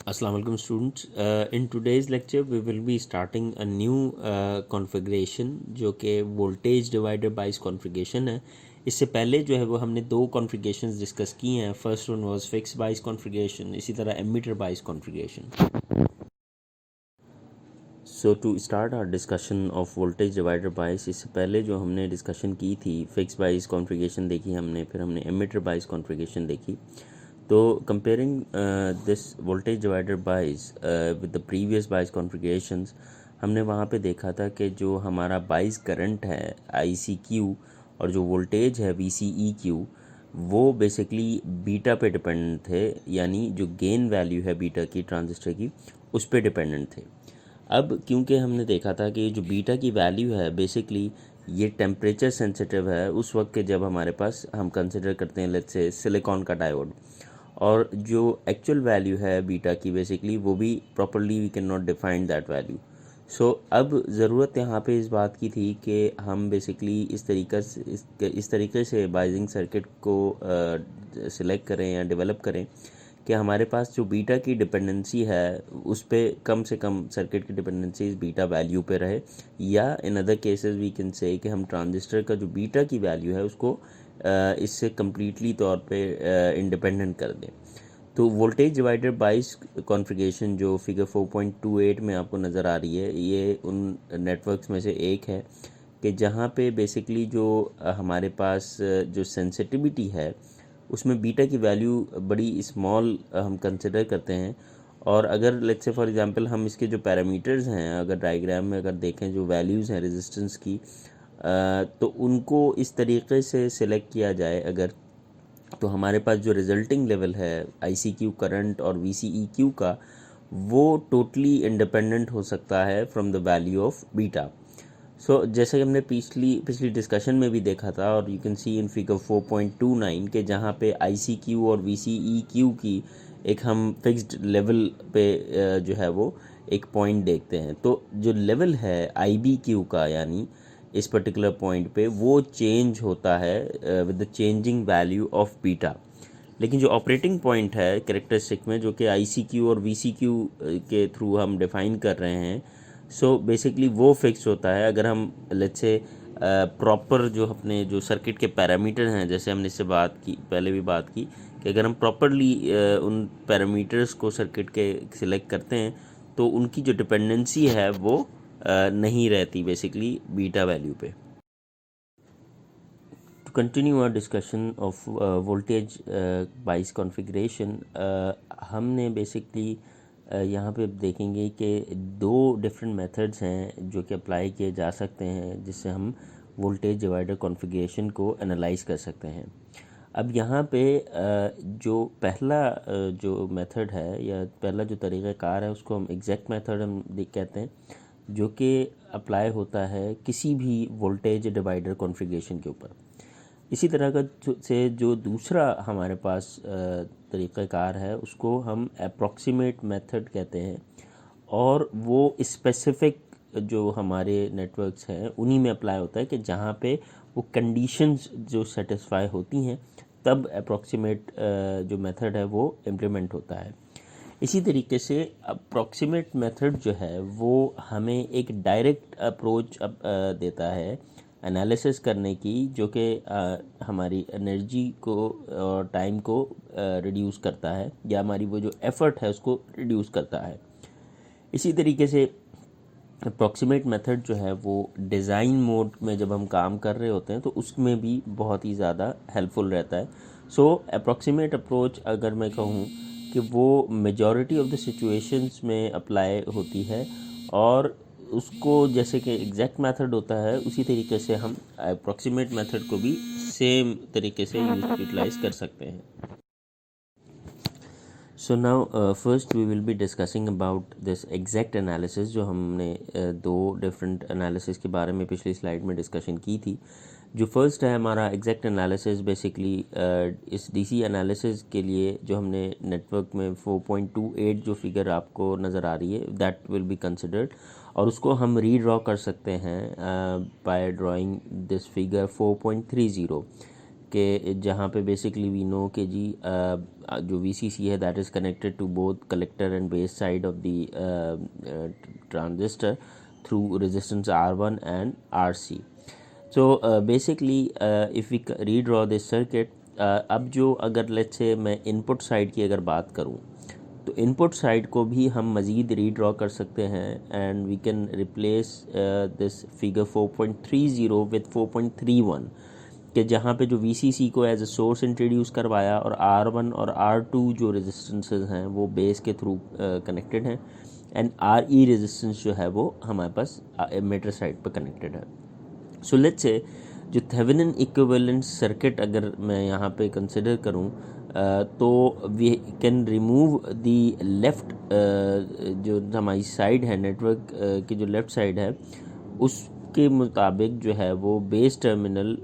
Assalamu alaikum students. In today's lecture we will be starting a new configuration जो कि voltage divider bias configuration है. इससे पहले जो है वो हमने दो configurations डिस्कस की हैं. First one was fix bias configuration, इसी तरह emitter bias configuration. So to start our discussion of voltage divider bias, इससे पहले जो हमने डिस्कशन की थी फिक्स बाइस कॉन्फ़िगरेशन देखी हमने, फिर हमने एमीटर बाइस कॉन्फ़िगरेशन देखी. तो कंपेयरिंग दिस वोल्टेज डिवाइडर बाइस विद द प्रीवियस बाइस कॉन्फ़िगरेशंस, हमने वहाँ पे देखा था कि जो हमारा बाइस करंट है ICQ और जो वोल्टेज है VCEQ, वो बेसिकली बीटा पे डिपेंडेंट थे, यानी जो गेन वैल्यू है बीटा की ट्रांजिस्टर की उस पे डिपेंडेंट थे. अब क्योंकि हमने देखा था कि जो बीटा की वैल्यू है बेसिकली ये टेम्परेचर सेंसिटिव है उस वक्त के जब हमारे पास हम कंसिडर करते हैं लेट्स से सिलिकॉन का डायोड, और जो एक्चुअल वैल्यू है बीटा की बेसिकली वो भी properly we can not define that value. So अब ज़रूरत यहाँ पे इस बात की थी कि हम बेसिकली इस तरीके से बाइजिंग सर्किट को सिलेक्ट करें या डेवलप करें कि हमारे पास जो बीटा की डिपेंडेंसी है उस पर कम से कम सर्किट की डिपेंडेंसी इस बीटा वैल्यू पे रहे, या in other cases we can say कि हम ट्रांजिस्टर का जो बीटा की वैल्यू है उसको इससे कम्प्लीटली तौर पे इंडिपेंडेंट कर दें. तो वोल्टेज डिवाइडर बाइस कॉन्फ़िगरेशन जो फिगर 4.28 में आपको नज़र आ रही है, ये उन नेटवर्क्स में से एक है कि जहाँ पे बेसिकली जो हमारे पास जो सेंसिटिविटी है उसमें बीटा की वैल्यू बड़ी स्मॉल हम कंसिडर करते हैं. और अगर लेट्स से फॉर एग्जांपल हम इसके जो पैरामीटर्स हैं अगर डायग्राम में अगर देखें जो वैल्यूज़ हैं रेजिस्टेंस की, तो उनको इस तरीके से सिलेक्ट किया जाए अगर, तो हमारे पास जो रिजल्टिंग लेवल है ICQ करंट और VCEQ का वो टोटली इंडिपेंडेंट हो सकता है from the value of beta. So जैसे कि हमने पिछली डिस्कशन में भी देखा था और you can see in figure 4.29 के जहाँ पे ICQ और VCEQ की एक हम फिक्स्ड लेवल पे जो है वो एक पॉइंट देखते हैं. तो जो लेवल है IBQ का, यानी इस पर्टिकुलर पॉइंट पे वो चेंज होता है with the changing value of beta. लेकिन जो ऑपरेटिंग पॉइंट है कैरेक्टरिस्टिक में जो कि ICQ और VCQ के थ्रू हम डिफ़ाइन कर रहे हैं, सो बेसिकली वो फिक्स होता है अगर हम लेट्स से प्रॉपर जो अपने जो सर्किट के पैरामीटर हैं, जैसे हमने इससे पहले भी बात की कि अगर हम प्रॉपरली उन पैरामीटर्स को सर्किट के सिलेक्ट करते हैं तो उनकी जो डिपेंडेंसी है वो नहीं रहती बेसिकली बीटा वैल्यू पे. To continue our discussion of voltage bias configuration, हमने बेसिकली यहाँ पे देखेंगे कि दो डिफरेंट मेथड्स हैं जो कि अप्लाई किए जा सकते हैं जिससे हम वोल्टेज डिवाइडर कॉन्फ़िगरेशन को एनालाइज कर सकते हैं. अब यहाँ पे जो पहला जो मेथड है या पहला जो तरीक़ाकार है उसको हम एग्जैक्ट मेथड हम कहते हैं, जो कि अप्लाई होता है किसी भी वोल्टेज डिवाइडर कॉन्फ़िगरेशन के ऊपर. इसी तरह का से जो दूसरा हमारे पास तरीक़ाकार है उसको हम अप्रॉक्सीमेट मेथड कहते हैं, और वो स्पेसिफ़िक जो हमारे नेटवर्क्स हैं उन्हीं में अप्लाई होता है कि जहाँ पे वो कंडीशंस जो सेटिस्फाई होती हैं तब अप्रॉक्सीमेट जो मेथड है वो इम्प्लीमेंट होता है. इसी तरीके से अप्रॉक्सीमेट मेथड जो है वो हमें एक डायरेक्ट अप्रोच देता है एनालिसिस करने की, जो कि हमारी एनर्जी को और टाइम को रिड्यूस करता है, या हमारी वो जो एफ़र्ट है उसको रिड्यूस करता है. इसी तरीके से अप्रॉक्सीमेट मेथड जो है वो डिज़ाइन मोड में जब हम काम कर रहे होते हैं तो उसमें भी बहुत ही ज़्यादा हेल्पफुल रहता है. सो अप्रॉक्सीमेट अप्रोच अगर मैं कहूँ कि वो मेजॉरिटी ऑफ द सिचुएशंस में अप्लाई होती है, और उसको जैसे कि एग्जैक्ट मेथड होता है उसी तरीके से हम अप्रॉक्सीमेट मेथड को भी सेम तरीके से यूटिलाइज़ कर सकते हैं. So now first we will be discussing about this exact analysis, जो हमने दो डिफरेंट एनालिसिस के बारे में पिछली स्लाइड में डिस्कशन की थी. जो फर्स्ट है हमारा एग्जैक्ट एनालिसिस, बेसिकली इस DC एनालिसिस के लिए जो हमने नेटवर्क में 4.28 जो फिगर आपको नज़र आ रही है दैट विल बी कंसिडर्ड, और उसको हम रीड्रॉ कर सकते हैं बाय ड्राइंग दिस फिगर 4.30 कि जहाँ पे बेसिकली वी नो कि जी जो VCC है that is connected to both collector and base side of the transistor through resistance R1 and RC. So basically if we redraw this circuit, अब जो अगर let's say मैं इनपुट साइड की अगर बात करूँ तो इनपुट साइड को भी हम मज़ीद रीड्रॉ कर सकते हैं and we can replace this figure 4.30 with 4.31 कि जहाँ पे जो VCC को एज अ सोर्स इंट्रोड्यूस करवाया और R1 और R2 जो रेजिस्टेंसेस हैं वो बेस के थ्रू कनेक्टेड हैं एंड RE रेजिस्टेंस जो है वो हमारे पास एमिटर साइड पर कनेक्टेड है. सो लेट्स से जो थेवेनिन इक्विवेलेंट सर्किट अगर मैं यहाँ पे कंसिडर करूँ तो we can remove the left जो हमारी साइड है नेटवर्क की जो लेफ़्ट साइड है उसके मुताबिक जो है वो बेस टर्मिनल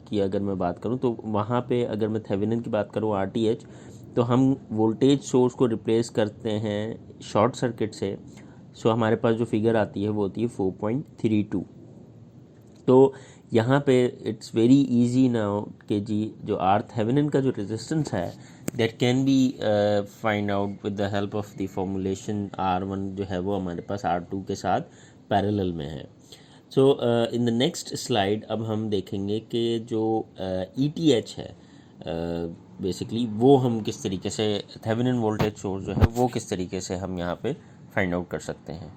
की अगर मैं बात करूँ तो वहाँ पे अगर मैं थेवेनिन की बात करूँ RTH तो हम वोल्टेज सोर्स को रिप्लेस करते हैं शॉर्ट सर्किट से. सो हमारे पास जो फिगर आती है वो होती है 4.32. तो यहाँ पे इट्स वेरी इजी नाउ कि जी जो आर थेवेनिन का जो रेजिस्टेंस है that can be find out with the help of the formulation R1 जो है वो हमारे पास R2 के साथ पैरेलल में है. सो इन द नेक्स्ट स्लाइड अब हम देखेंगे कि जो ETH है बेसिकली वो हम किस तरीके से थेवेनिन वोल्टेज सोर्स जो है वो किस तरीके से हम यहाँ पे फाइंड आउट कर सकते हैं.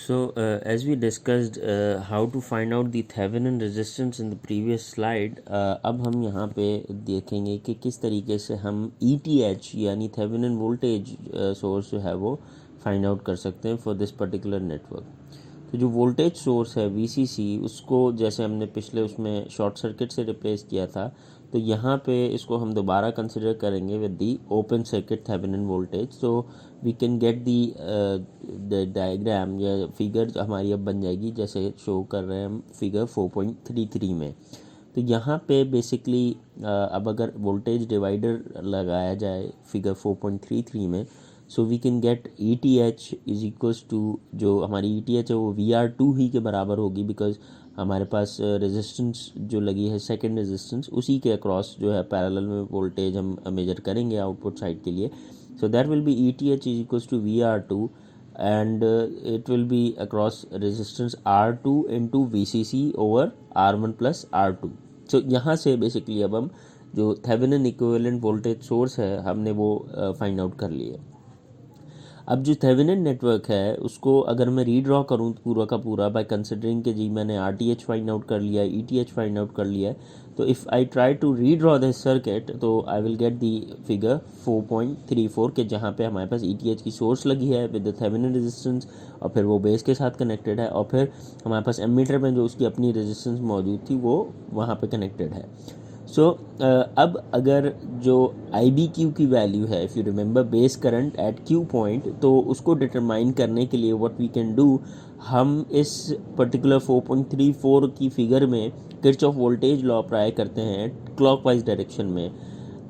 So as we discussed how to find out the Thevenin resistance in the previous slide, अब हम यहाँ पे देखेंगे कि किस तरीके से हम ETH यानी Thevenin voltage source जो है वो फाइंड आउट कर सकते हैं फॉर दिस पर्टिकुलर नेटवर्क. तो जो वोल्टेज सोर्स है VCC उसको जैसे हमने पिछले उसमें शॉर्ट सर्किट से रिप्लेस किया था तो यहाँ पे इसको हम दोबारा कंसिडर करेंगे with the open circuit Thevenin voltage. So we can get the diagram या फिगर हमारी अब बन जाएगी जैसे शो कर रहे हैं हम फिगर 4.33 में. तो यहाँ पे बेसिकली अब अगर वोल्टेज डिवाइडर लगाया जाए फिगर 4.33 में so we can get ETH is equals to जो हमारी ETH है वो VR2 ही के बराबर होगी बिकॉज हमारे पास रेजिस्टेंस जो लगी है सेकंड रेजिस्टेंस उसी के अक्रॉस जो है पैरेलल में वोल्टेज हम मेजर करेंगे आउटपुट साइड के लिए. So that will be ETH is equals to VR2 and it will be across resistance R2 into VCC over R1 plus R2. So यहाँ से बेसिकली अब हम जो थेवेनिन इक्विवेलेंट वोल्टेज सोर्स है हमने वो फाइंड आउट कर लिए. अब जो थेवेनिन नेटवर्क है उसको अगर मैं रीड्रॉ करूँ पूरा का पूरा बाय कंसिडरिंग कि जी मैंने RTH फाइंड आउट कर लिया है ETH फाइंड आउट कर लिया है तो if I try to redraw this circuit तो I will get the figure 4.34 के जहाँ पे हमारे पास ETH की सोर्स लगी है विद द थेवेनिन रेजिस्टेंस और फिर वो बेस के साथ कनेक्टेड है और फिर हमारे पास एमीटर में जो उसकी अपनी रेजिस्टेंस मौजूद थी वो वहाँ पे कनेक्टेड है. सो अब अगर जो IBQ की वैल्यू है if you remember base current eight Q point तो उसको डिटरमाइन करने के लिए व्हाट वी कैन डू हम इस पर्टिकुलर 4.34 की फिगर में किरचॉफ वोल्टेज लॉ अप्लाई करते हैं क्लॉकवाइज डायरेक्शन में.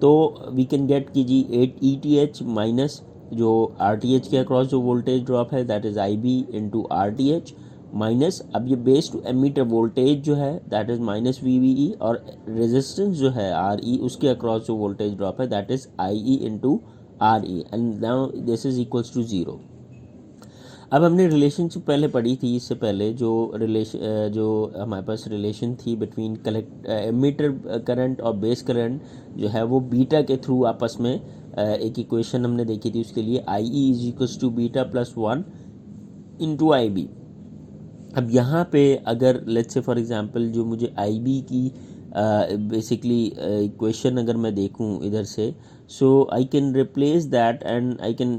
तो वी कैन गेट की जी 8 ETH माइनस जो RTH के अक्रॉस जो वोल्टेज ड्रॉप है that is IB into RTH minus अब ये बेस टू एमीटर वोल्टेज जो है दैट इज़ माइनस VBE और रेजिस्टेंस जो है RE उसके अक्रॉस जो वोल्टेज ड्रॉप है that is IE into RE and now this is equals to 0. अब हमने रिलेशनशिप पहले पढ़ी थी इससे पहले जो हमारे पास रिलेशन थी बिटवीन एमीटर करंट और बेस करंट जो है वो बीटा के थ्रू आपस में एक इक्वेशन हमने देखी थी उसके लिए IE is equals to beta plus 1 into IB. अब यहाँ पे अगर लेट्स से फॉर एग्जांपल जो मुझे IB की बेसिकली इक्वेशन अगर मैं देखूँ इधर से so I can replace that and I can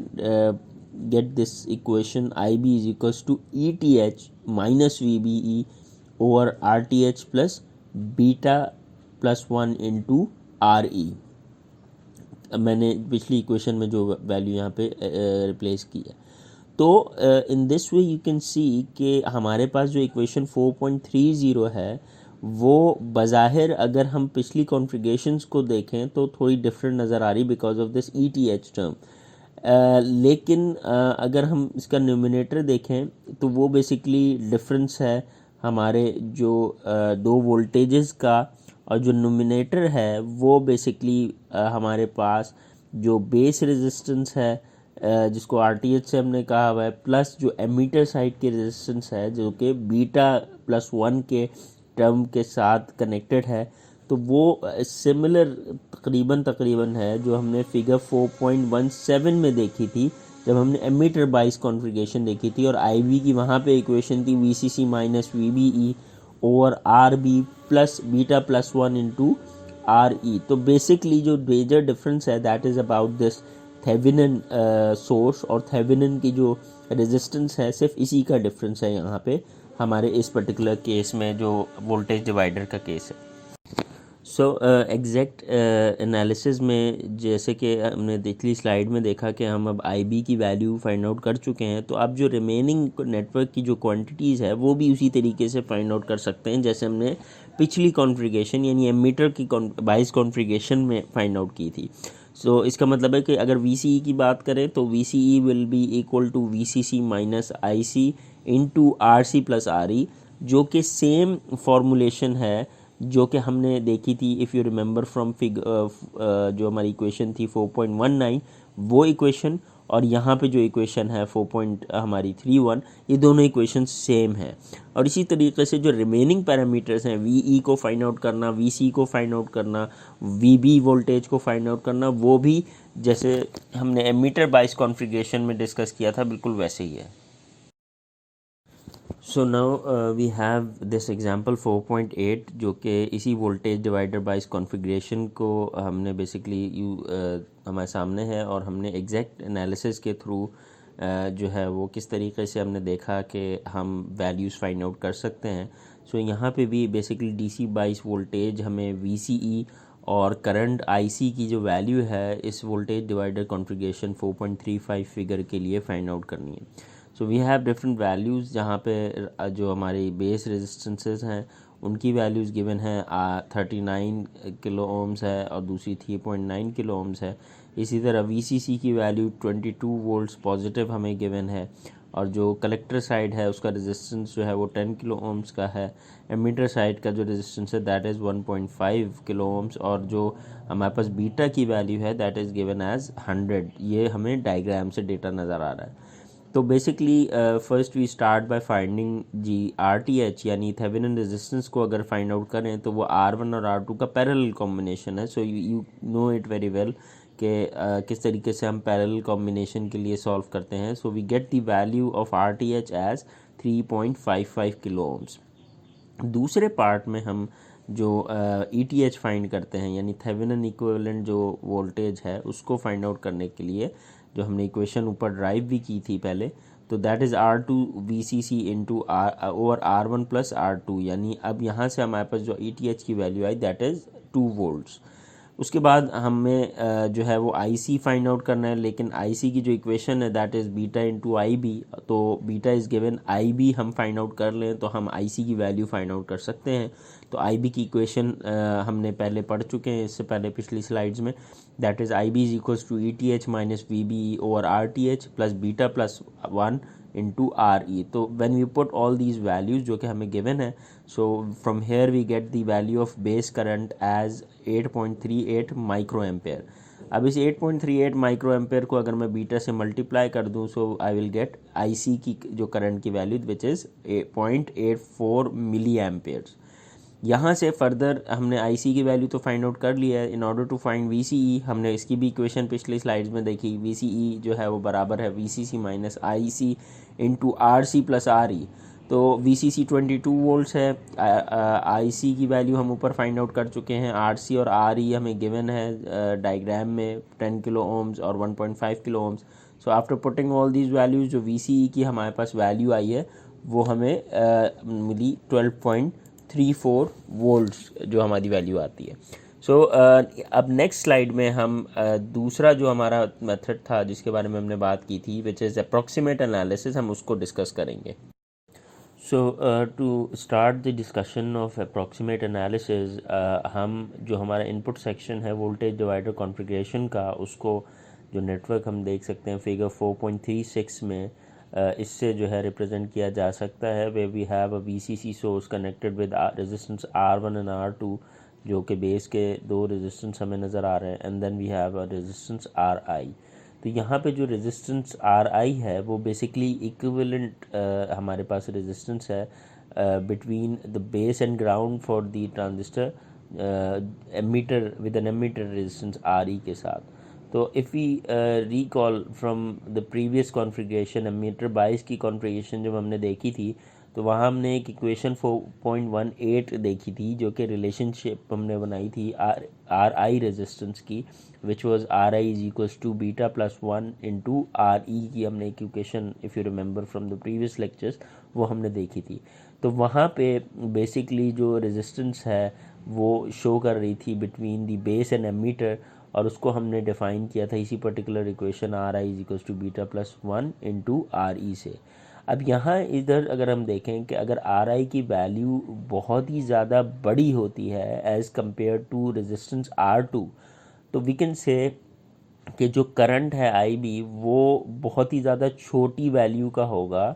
get this equation IB is equals to ETH minus VBE over RTH plus beta plus 1 into RE. मैंने पिछली इक्वेशन में जो वैल्यू यहाँ पे रिप्लेस की है. तो in this way you can see कि हमारे पास जो इक्वेशन 4.30 है वो बज़ाहिर अगर हम पिछली कॉन्फ़िगरेशंस को देखें तो थोड़ी डिफरेंट नज़र आ रही because of this ETH term. लेकिन अगर हम इसका न्यूमिनेटर देखें तो वो बेसिकली डिफरेंस है हमारे जो दो वोल्टेजेस का और जो नोमिनेटर है वो बेसिकली हमारे पास जो बेस रेजिस्टेंस है जिसको आरटीएच से हमने कहा हुआ है, प्लस जो एमीटर साइड के रेजिस्टेंस है जो कि बीटा+1 के टर्म के साथ कनेक्टेड है। तो वो सिमिलर तकरीबन है जो हमने फिगर 4.17 में देखी थी जब हमने एमीटर बाइस कॉन्फ़िगरेशन देखी थी, और आईबी की वहाँ पे इक्वेशन थी VCC minus VBE over R B plus बीटा+1 इंटू आर ई। तो बेसिकली जो मेजर डिफरेंस है that is about this Thevenin source और थेवेनिन की जो रेजिस्टेंस है, सिर्फ इसी का डिफरेंस है यहाँ पे हमारे इस पर्टिकुलर केस में जो वोल्टेज डिवाइडर का केस है। सो एग्जैक्ट एनालिसिस में जैसे कि हमने पिछली स्लाइड में देखा कि हम अब आईबी की वैल्यू फाइंड आउट कर चुके हैं, तो अब जो रिमेनिंग नेटवर्क की जो क्वांटिटीज़ है वो भी उसी तरीके से फाइंड आउट कर सकते हैं जैसे हमने पिछली कॉन्फ़िगरेशन यानी एमीटर की बाइस कॉन्फ़िगरेशन में फाइंड आउट की थी। सो इसका मतलब है कि अगर VCE की बात करें तो VCE will be equal to VCC minus IC into RC plus RE, जो कि सेम फॉर्मूलेशन है जो कि हमने देखी थी इफ़ यू रिमेंबर फ्रॉम जो हमारी इक्वेशन थी 4.19 वो इक्वेशन, और यहाँ पे जो इक्वेशन है 4.31, ये दोनों इक्वेशन सेम है। और इसी तरीके से जो रिमेनिंग पैरामीटर्स हैं VE को फाइंड आउट करना, VC को फाइंड आउट करना, VB वोल्टेज को फाइंड आउट करना, वो भी जैसे हमने एमीटर बाइस कॉन्फ़िगरेशन में डिस्कस किया था बिल्कुल वैसे ही है। So now we have this example 4.8 जो कि इसी वोल्टेज डिवाइडर बाइस कॉन्फ़िगरेशन को हमने बेसिकली हमारे सामने है, और हमने एग्जैक्ट एनालिसिस के थ्रू जो है वो किस तरीके से हमने देखा कि हम वैल्यूज़ फाइंड आउट कर सकते हैं। सो यहाँ पे भी बेसिकली DC बाइस वोल्टेज हमें VCE और करंट IC की जो वैल्यू है इस वोल्टेज डिवाइडर कॉन्फ़िगरेशन 4.35 फिगर के लिए फाइंड आउट करनी है। So we have different values जहाँ पे जो हमारी बेस रेजिस्टेंसेस हैं उनकी वैल्यूज़ गिवन है 39 किलो ओम्स है और दूसरी 3.9 किलो ओम्स है। इसी तरह VCC की वैल्यू 22 वोल्ट्स पॉजिटिव हमें गिवन है, और जो कलेक्टर साइड है उसका रेजिस्टेंस जो है वो 10 किलो ओम्स का है। एमीटर साइड का जो रेजिस्टेंस है दैट इज़ 1.5 किलो ओम्स, और जो हमारे पास बीटा की वैल्यू है दैट इज़ गिवन एज 100। ये हमें डायग्राम से डेटा नज़र आ रहा है। तो basically first we start by finding जी RTH यानी थेवेनिन रेजिस्टेंस को अगर फाइंड आउट करें तो वो R1 और R2 का पैरेलल कॉम्बिनेशन है। So you know it very well कि किस तरीके से हम पैरेलल कॉम्बिनेशन के लिए सॉल्व करते हैं। So we get the value of RTH as 3.55 kilo ohms. दूसरे पार्ट में हम जो ETH फाइंड करते हैं यानी थेवेनिन इक्विवेलेंट जो वोल्टेज है उसको फाइंड आउट करने के लिए जो हमने इक्वेशन ऊपर ड्राइव भी की थी पहले, तो that is R2 VCC into over R1 plus R2, यानी अब यहाँ से हमारे पास जो ETH की value I that is 2 volts. उसके बाद हमें जो है वो IC फाइंड आउट करना है, लेकिन IC की जो इक्वेशन है that is beta into IB, तो बीटा इज़ गिवन IB हम फाइंड आउट कर लें तो हम IC की वैल्यू फाइंड आउट कर सकते हैं। तो IB की इक्वेशन हमने पहले पढ़ चुके हैं इससे पहले पिछली स्लाइड्स में, that is IB is equals to ETH minus VBE over RTH plus बीटा+1 into RE। तो when we put all these values जो कि हमें given है, so from here we get the value of base current as 8.38 micro ampere. अब इस 8.38 micro ampere को अगर मैं बीटा से मल्टीप्लाई कर दूं so I will get IC की जो करंट की value which is 0.84 milli amperes. यहाँ से फर्दर हमने IC की वैल्यू तो फाइंड आउट कर लिया है। In order to find VCE हमने इसकी भी इक्वेशन पिछली स्लाइड्स में देखी, VCE जो है वो बराबर है VCC minus IC into RC plus RE। तो VCC 22 वोल्ट्स है, IC की वैल्यू हम ऊपर फाइंड आउट कर चुके हैं, RC और RE हमें गिवन है डायग्राम में 10 किलो ओम्स और 1.5 kilo ohms. So after putting all these values जो VCE की हमारे पास वैल्यू आई है वो हमें मिली 12.34 वोल्ट्स जो हमारी वैल्यू आती है। सो अब नेक्स्ट स्लाइड में हम दूसरा जो हमारा मेथड था जिसके बारे में हमने बात की थी विच इज़ अप्रॉक्सीमेट एनालिसिस, हम उसको डिस्कस करेंगे। So to start the discussion of approximate analysis, हम जो हमारा इनपुट सेक्शन है वोल्टेज डिवाइडर कॉन्फ़िगरेशन का, उसको जो नेटवर्क हम देख सकते हैं फिगर 4.36 में इससे जो है रिप्रेजेंट किया जा सकता है, way we have a VCC source connected with resistance R1 and R2, जो कि बेस के दो रेजिस्टेंस हमें नज़र आ रहे हैं, and then we have a resistance RI। तो यहाँ पे जो रेजिस्टेंस RI है वो बेसिकली इक्विवेलेंट हमारे पास रेजिस्टेंस है between the base and ground for the transistor emitter with an emitter resistance RE के साथ। तो if we recall from the previous configuration, emitter bias की कॉन्फ़िगरेशन जब हमने देखी थी, तो वहाँ हमने एक इक्वेशन 4.18 देखी थी, जो कि रिलेशनशिप हमने बनाई थी आर आई रेजिस्टेंस की, which was RI is equals to beta plus 1 into RE की हमने एक equation, if you remember from the previous lectures, वो हमने देखी थी। तो वहाँ पे बेसिकली जो रेजिस्टेंस है वो शो कर रही थी between the base and emitter, और उसको हमने डिफ़ाइन किया था इसी particular equation RI is equals to beta plus 1 into RE से। अब यहाँ इधर अगर हम देखें कि अगर RI की वैल्यू बहुत ही ज़्यादा बड़ी होती है as compare to resistance R2, तो वी कैन से कि जो करंट है IB वो बहुत ही ज़्यादा छोटी वैल्यू का होगा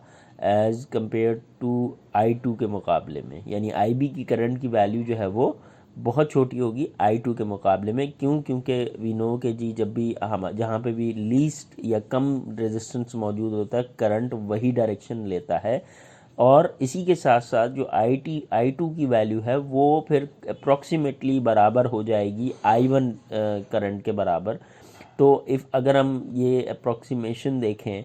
एज़ कम्पेयर टू I2 के मुकाबले में, यानी IB की करंट की वैल्यू जो है वो बहुत छोटी होगी I2 के मुकाबले में। क्यों? क्योंकि वी नो कि जी जब भी हम जहाँ पे भी लीस्ट या कम रेजिस्टेंस मौजूद होता है, करंट वही डायरेक्शन लेता है, और इसी के साथ साथ जो I2 की वैल्यू है वो फिर अप्रॉक्सीमेटली बराबर हो जाएगी I1 करंट के बराबर। तो इफ़ अगर हम ये अप्रॉक्सीमेशन देखें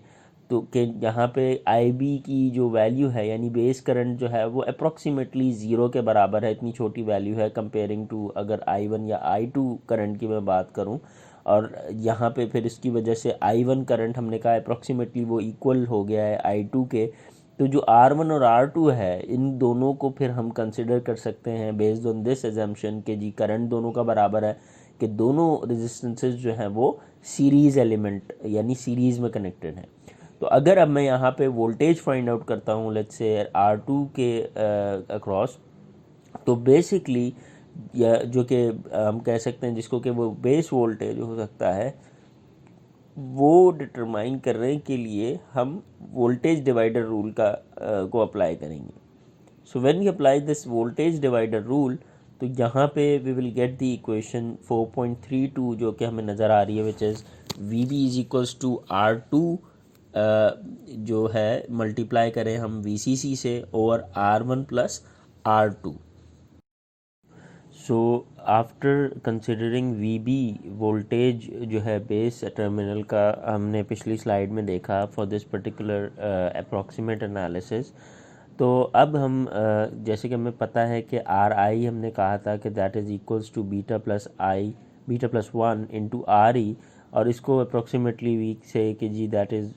तो कि यहाँ पे IB की जो वैल्यू है यानी बेस करंट जो है वो अप्रॉक्सीमेटली ज़ीरो के बराबर है, इतनी छोटी वैल्यू है कंपेयरिंग टू अगर I1 या I2 करंट की मैं बात करूँ। और यहाँ पे फिर इसकी वजह से I1 करंट हमने कहा अप्रॉक्सीमेटली वो इक्वल हो गया है I2 के। तो जो R1 और R2 है इन दोनों को फिर हम कंसिडर कर सकते हैं बेस्ड ऑन दिस एजम्पशन कि जी करंट दोनों का बराबर है, कि दोनों रेजिस्टेंसेस जो हैं वो सीरीज़ एलिमेंट यानी सीरीज़ में कनेक्टेड हैं। तो अगर अब मैं यहाँ पे वोल्टेज फाइंड आउट करता हूँ लेट्स से R2 के अक्रॉस, तो बेसिकली या जो कि हम कह सकते हैं जिसको कि वो बेस वोल्टेज हो सकता है, वो डिटरमाइन करने के लिए हम वोल्टेज डिवाइडर रूल का को अप्लाई करेंगे। So when we apply this voltage divider rule, तो यहाँ पे we will get the equation 4.32 जो कि हमें नज़र आ रही है, which is VB is equals to R2 जो है मल्टीप्लाई करें हम VCC से over R1 plus R2। So after considering VB voltage जो है बेस टर्मिनल का, हमने पिछली स्लाइड में देखा for this particular approximate analysis. तो अब हम जैसे कि हमें पता है कि RI हमने कहा था कि that is equals to beta plus 1 into RE, और इसको अप्रॉक्सीमेटली वीक से कि जी that is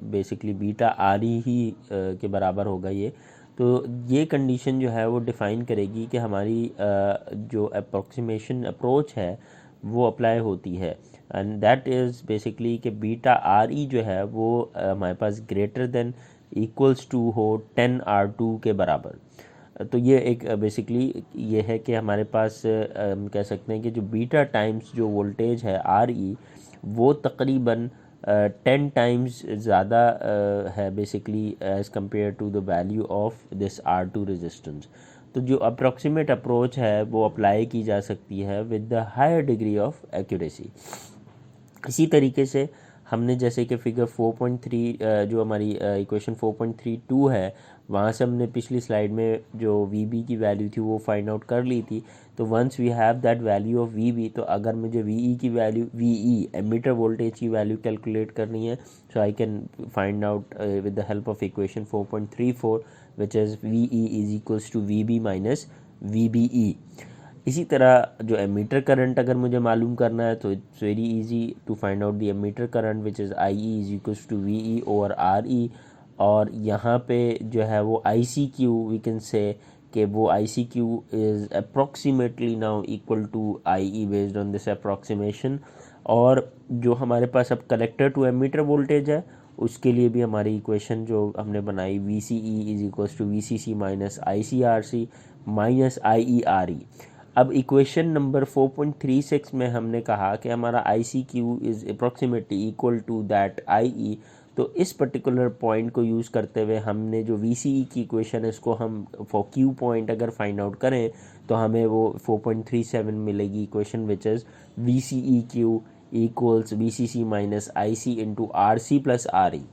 basically beta RE ही के बराबर होगा ये। तो ये कंडीशन जो है वो डिफ़ाइन करेगी कि हमारी जो अप्रॉक्सीमेशन अप्रोच है वो अप्लाई होती है, एंड दैट इज़ बेसिकली कि बीटा RE जो है वो हमारे पास ग्रेटर देन इक्वल्स टू हो 10R2 के बराबर। तो ये एक बेसिकली ये है कि हमारे पास हम कह सकते हैं कि जो बीटा टाइम्स जो वोल्टेज है RE वो तकरीबन 10 टाइम्स ज़्यादा है basically as compare to the value of this R2 resistance. तो जो अप्रॉक्सीमेट अप्रोच है वो अप्लाई की जा सकती है with the higher degree of accuracy. इसी तरीके से हमने जैसे कि फिगर 4.3 जो हमारी इक्वेशन 4.32 है, वहाँ से हमने पिछली स्लाइड में जो VB की वैल्यू थी वो फाइंड आउट कर ली थी। तो once we have that value of VB, तो अगर मुझे VE की वैल्यू एमीटर वोल्टेज की वैल्यू कैलकुलेट करनी है, so I can find out with the help of equation 4.34 which is VE is equals to VB minus VBE। इसी तरह जो एमीटर करंट अगर मुझे मालूम करना है तो it's very easy to find out the emitter current which is IE is equals to VE over RE। और यहाँ पे जो है वो ICQ वी कैन से कि वो ICQ is approximately now equal to IE based on this approximation. और जो हमारे पास अब कलेक्टर टू एमीटर वोल्टेज है उसके लिए भी हमारी इक्वेशन जो हमने बनाई VCE is equals to VCC minus ICRC minus IERE। अब इक्वेशन नंबर 4.36 में हमने कहा कि हमारा ICQ is approximately equal to that IE। तो इस पर्टिकुलर पॉइंट को यूज़ करते हुए हमने जो VCE की इक्वेशन है इसको हम फॉर Q पॉइंट अगर फाइंड आउट करें तो हमें वो 4.37 मिलेगी equation, which is VCEQ equals VCC minus IC into RC plus RE.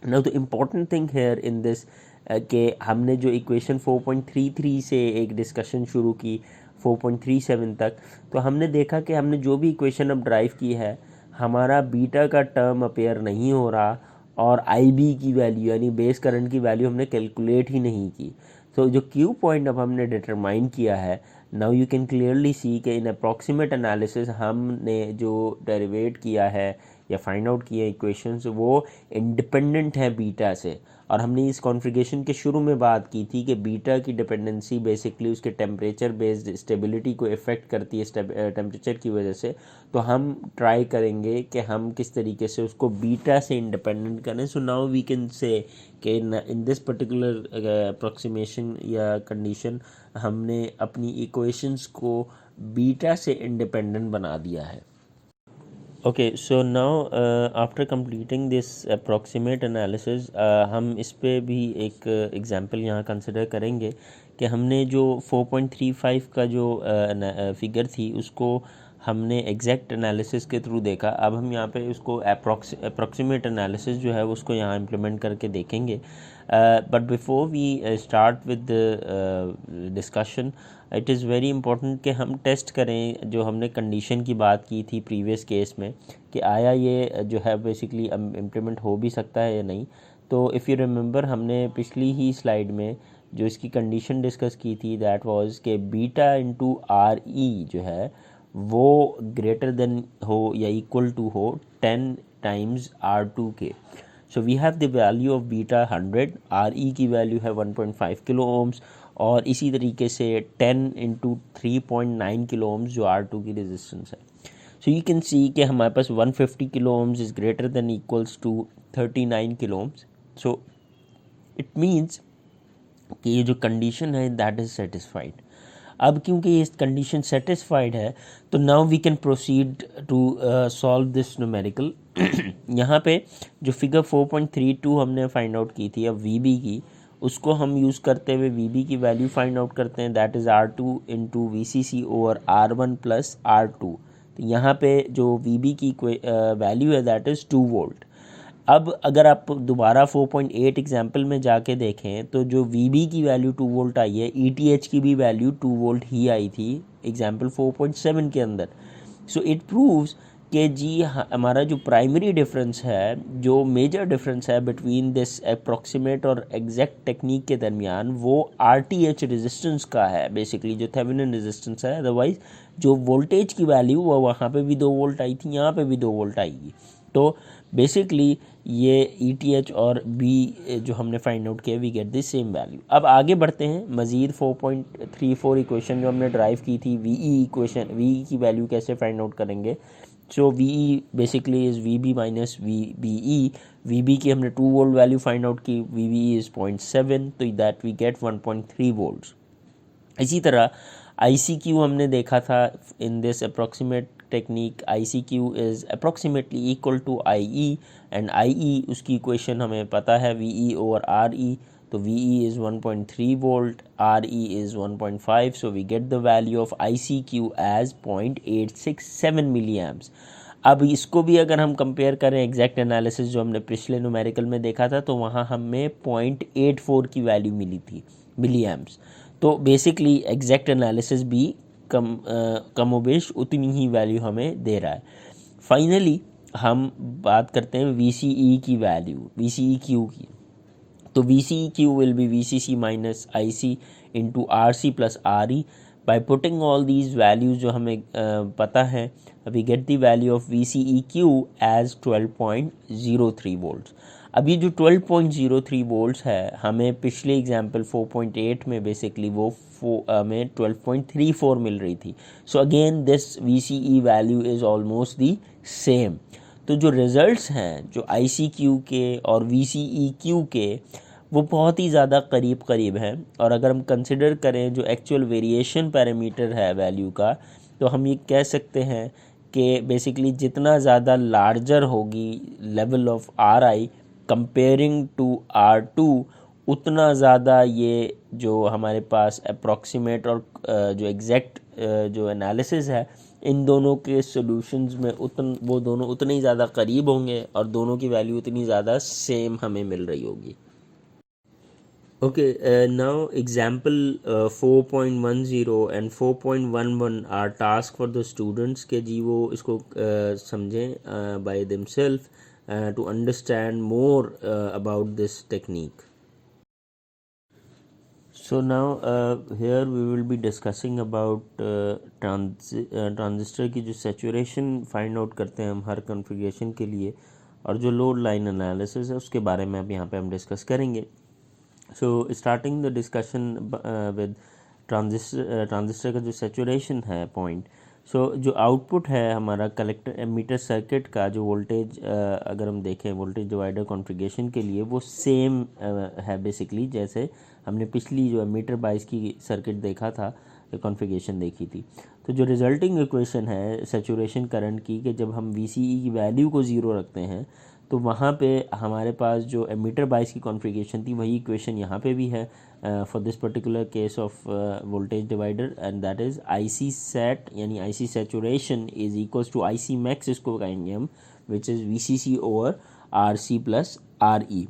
Now the important thing here in this कि हमने जो इक्वेशन 4.33 से एक डिस्कशन शुरू की 4.37 तक, तो हमने देखा कि हमने जो भी इक्वेशन अब ड्राइव की है हमारा बीटा का टर्म अपेयर नहीं हो रहा और IB की वैल्यू यानी बेस करंट की वैल्यू हमने कैलकुलेट ही नहीं की। तो जो Q पॉइंट अब हमने डिटरमाइन किया है, now you can clearly see कि इन अप्रॉक्सीमेट एनालिसिस हमने जो डेरिवेट किया है या फाइंड आउट किए इक्वेशंस वो इंडिपेंडेंट है बीटा से। और हमने इस कॉन्फ़िगरेशन के शुरू में बात की थी कि बीटा की डिपेंडेंसी बेसिकली उसके टेम्परेचर बेस्ड स्टेबिलिटी को इफ़ेक्ट करती है टेम्परेचर की वजह से। तो हम ट्राई करेंगे कि हम किस तरीके से उसको बीटा से इंडिपेंडेंट करें। सो नाउ वी कैन से कि इन दिस पर्टिकुलर अप्रॉक्सीमेशन या कंडीशन हमने अपनी इक्वेशंस को बीटा से इंडिपेंडेंट बना दिया है। Okay, so now after completing this approximate analysis हम इस पे भी एक एग्जांपल यहाँ कंसिडर करेंगे कि हमने जो 4.35 का जो फिगर थी उसको हमने एग्जैक्ट एनालिसिस के थ्रू देखा। अब हम यहाँ पे उसको अप्रॉक्सीमेट एनालिसिस जो है उसको यहाँ इम्प्लीमेंट करके देखेंगे। But before we start with discussion, it is very important कि हम टेस्ट करें जो हमने कंडीशन की बात की थी प्रीवियस केस में कि आया ये जो है बेसिकली इम्प्लीमेंट हो भी सकता है या नहीं। तो इफ़ यू रिमेंबर हमने पिछली ही स्लाइड में जो इसकी कंडीशन डिस्कस की थी दैट वाज कि बीटा इंटू RE जो है वो ग्रेटर देन हो या इक्वल टू हो 10 टाइम्स R2 के। So we have the value of beta 100, RE की वैल्यू है 1.5 किलो ओम्स और इसी तरीके से 10 इंटू 3.9 किलो ओम्स जो R2 की रेजिस्टेंस है। सो यू कैन सी कि हमारे पास 150 kilo ohms is greater than equals to 39 kilo ohms. So it means कि ये जो कंडीशन है दैट इज़ सेटिस्फाइड। अब क्योंकि ये कंडीशन सेटिस्फाइड है तो now we can proceed to solve this numerical. यहाँ पे जो फिगर 4.32 हमने फाइंड आउट की थी अब VB की, उसको हम यूज़ करते हुए VB की वैल्यू फाइंड आउट करते हैं that is R2 into VCC over R1 plus R2। तो यहाँ पे जो VB की वैल्यू है दैट इज़ 2 वोल्ट। अब अगर आप दोबारा 4.8 एग्जाम्पल में जाके देखें तो जो VB की वैल्यू 2 वोल्ट आई है, ETH की भी वैल्यू 2 वोल्ट ही आई थी एग्जाम्पल 4.7 के अंदर। सो इट प्रूव्स कि जी हमारा जो प्राइमरी डिफरेंस है, जो मेजर डिफरेंस है बिटवीन दिस अप्रॉक्सीमेट और एग्जैक्ट टेक्निक के दरमियान वो RTH रेजिस्टेंस का है, बेसिकली जो थेवेनिन रेजिस्टेंस है। अदरवाइज जो वोल्टेज की वैल्यू वो वहाँ पे भी 2 वोल्ट आई थी, यहाँ पे भी 2 वोल्ट आएगी। तो बेसिकली ये ETH और B जो हमने फाइंड आउट किया we get this same value. अब आगे बढ़ते हैं मज़ीद 4.34 इक्वेशन जो हमने ड्राइव की थी VE इक्वेशन, VE की वैल्यू कैसे फाइंड आउट करेंगे। सो VE basically is VB minus VBE। VB की हमने 2 वोल्ट वैल्यू फाइंड आउट की, VBE इज़ 0.7, तो दैट वी गेट 1.3 वोल्ट्स। इसी तरह ICQ हमने देखा था in this approximate technique, ICQ is approximately equal to IE and IE उसकी इक्वेशन हमें पता है VE ओवर RE। तो VE is 1.3 volt, RE is 1.5, so we get the value of ICQ as 0.867 milli amps. अब इसको भी अगर हम कंपेयर करें एग्जैक्ट एनालिसिस जो हमने पिछले न्यूमेरिकल में देखा था तो वहाँ हमें 0.84 की वैल्यू मिली थी मिली एम्प्स। तो बेसिकली एग्जैक्ट एनालिसिस भी कमोबेश उतनी ही वैल्यू हमें दे रहा है। फाइनली हम बात करते हैं VCE की वैल्यू, VCEQ की। तो VCEQ will be VCC minus IC into RC plus RE। By putting all these values जो हमें पता है we get the value of VCEQ as 12.03 volts. अब ये जो 12.03 वोल्ट्स है हमें पिछले एग्जाम्पल 4.8 में बेसिकली वो हमें 12.34 मिल रही थी। So again this VCE value is almost the same. तो जो रिज़ल्ट्स हैं जो ICQ के और VCEQ के वो बहुत ही ज़्यादा करीब हैं। और अगर हम कंसिडर करें जो एक्चुअल वेरिएशन पैरामीटर है वैल्यू का, तो हम ये कह सकते हैं कि बेसिकली जितना ज़्यादा लार्जर होगी level of RI comparing to R2 उतना ज़्यादा ये जो हमारे पास अप्रॉक्सीमेट और जो एग्जैक्ट जो एनालिसिस है इन दोनों के सॉल्यूशंस में वो दोनों उतने ही ज़्यादा करीब होंगे और दोनों की वैल्यू उतनी ज़्यादा सेम हमें मिल रही होगी. Okay, now example 4.10 and 4.11 are task for the students के जी वो इसको समझें by themselves to understand more about this technique. So now here we will be discussing about transistor की जो saturation find out करते हैं हम हर configuration के लिए और जो load line analysis है उसके बारे में अब यहाँ पे हम डिस्कस करेंगे. So starting the discussion with transistor का जो सेचुरेशन है पॉइंट. सो जो आउटपुट है हमारा कलेक्टर एमीटर सर्किट का जो वोल्टेज अगर हम देखें वोल्टेज डिवाइडर कॉन्फ़िगरेशन के लिए वो सेम है बेसिकली जैसे हमने पिछली जो एमीटर बाइस की सर्किट देखा था कॉन्फ़िगरेशन देखी थी. तो जो रिजल्टिंग इक्वेशन है सेचुरेशन करंट की कि जब हम VCE की वैल्यू को ज़ीरो रखते हैं तो वहाँ पे हमारे पास जो एमीटर बाइस की कॉन्फ़िगरेशन थी वही इक्वेशन यहाँ पे भी है for this particular case of voltage divider and that is IC set यानी IC saturation is equals to IC max इसको कहेंगे हम which is VCC over RC plus RE.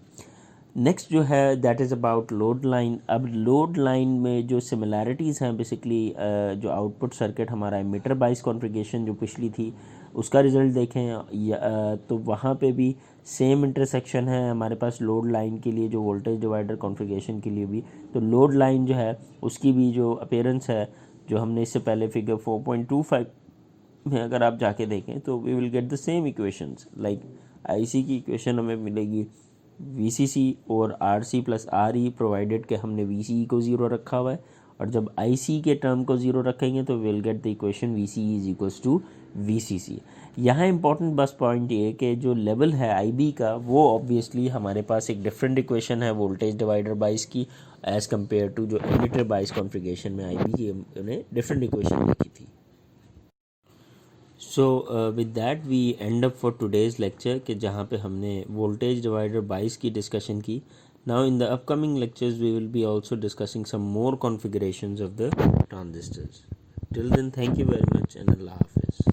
Next जो है that is about load line. अब load line में जो similarities हैं बेसिकली जो आउटपुट सर्किट हमारा एमीटर बाइस कॉन्फ़िगरेशन जो पिछली थी उसका रिज़ल्ट देखें तो वहाँ पे भी सेम इंटरसेक्शन है हमारे पास लोड लाइन के लिए जो वोल्टेज डिवाइडर कॉन्फ़िगरेशन के लिए भी. तो लोड लाइन जो है उसकी भी जो अपीयरेंस है जो हमने इससे पहले फिगर 4.25 में अगर आप जाके देखें तो we will get the same equations like IC की इक्वेशन हमें मिलेगी VCC और RC प्लस RE प्रोवाइडेड के हमने VCE को ज़ीरो रखा हुआ है और जब IC के टर्म को ज़ीरो रखेंगे तो will get the equation VCE is equals to VCC. यहाँ इंपॉर्टेंट बस पॉइंट ये कि जो लेवल है IB का वो ऑब्वियसली हमारे पास एक डिफरेंट इक्वेशन है वोल्टेज डिवाइडर बाइस की एज़ कम्पेयर टू जो एमिटर बाइस कॉन्फ़िगरेशन में IB की उन्हें डिफरेंट इक्वेशन लिखी थी. So with that we end up for today's lecture कि जहाँ पे हमने वोल्टेज डिवाइडर बाइस की डिस्कशन की. Now in the upcoming lectures we will be also discussing some more configurations of the transistors. Till then thank you very much and अल्लाह हाफिज़.